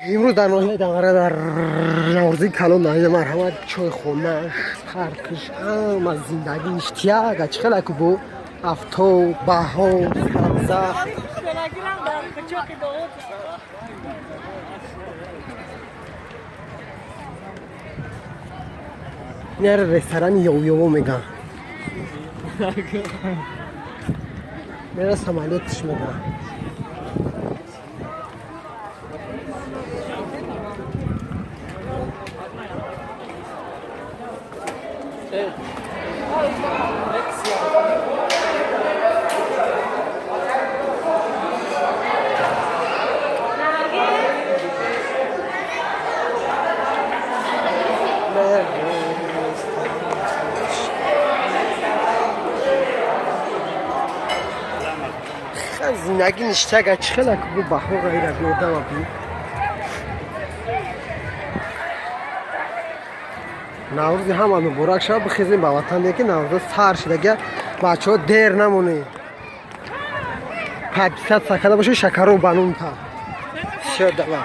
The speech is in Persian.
امروز در ناحیه دنقره در نوروزی کلان ناحیه مرحمت چای خونه‌اش فرقش هم از زندگیش تیاگ چخلا که بو افتو بهار سبزه این رستوران یو میگن میره سمالیتش میگن زندگی نشته چخلا که بو بخو غیره بیردم بی نوروزی همانو براک شب بخیزیم با وطن دیگه نوروز سر شده گه بچه ها دیر نمونه 500 سکنه باشه شکر رو بنون تا شده با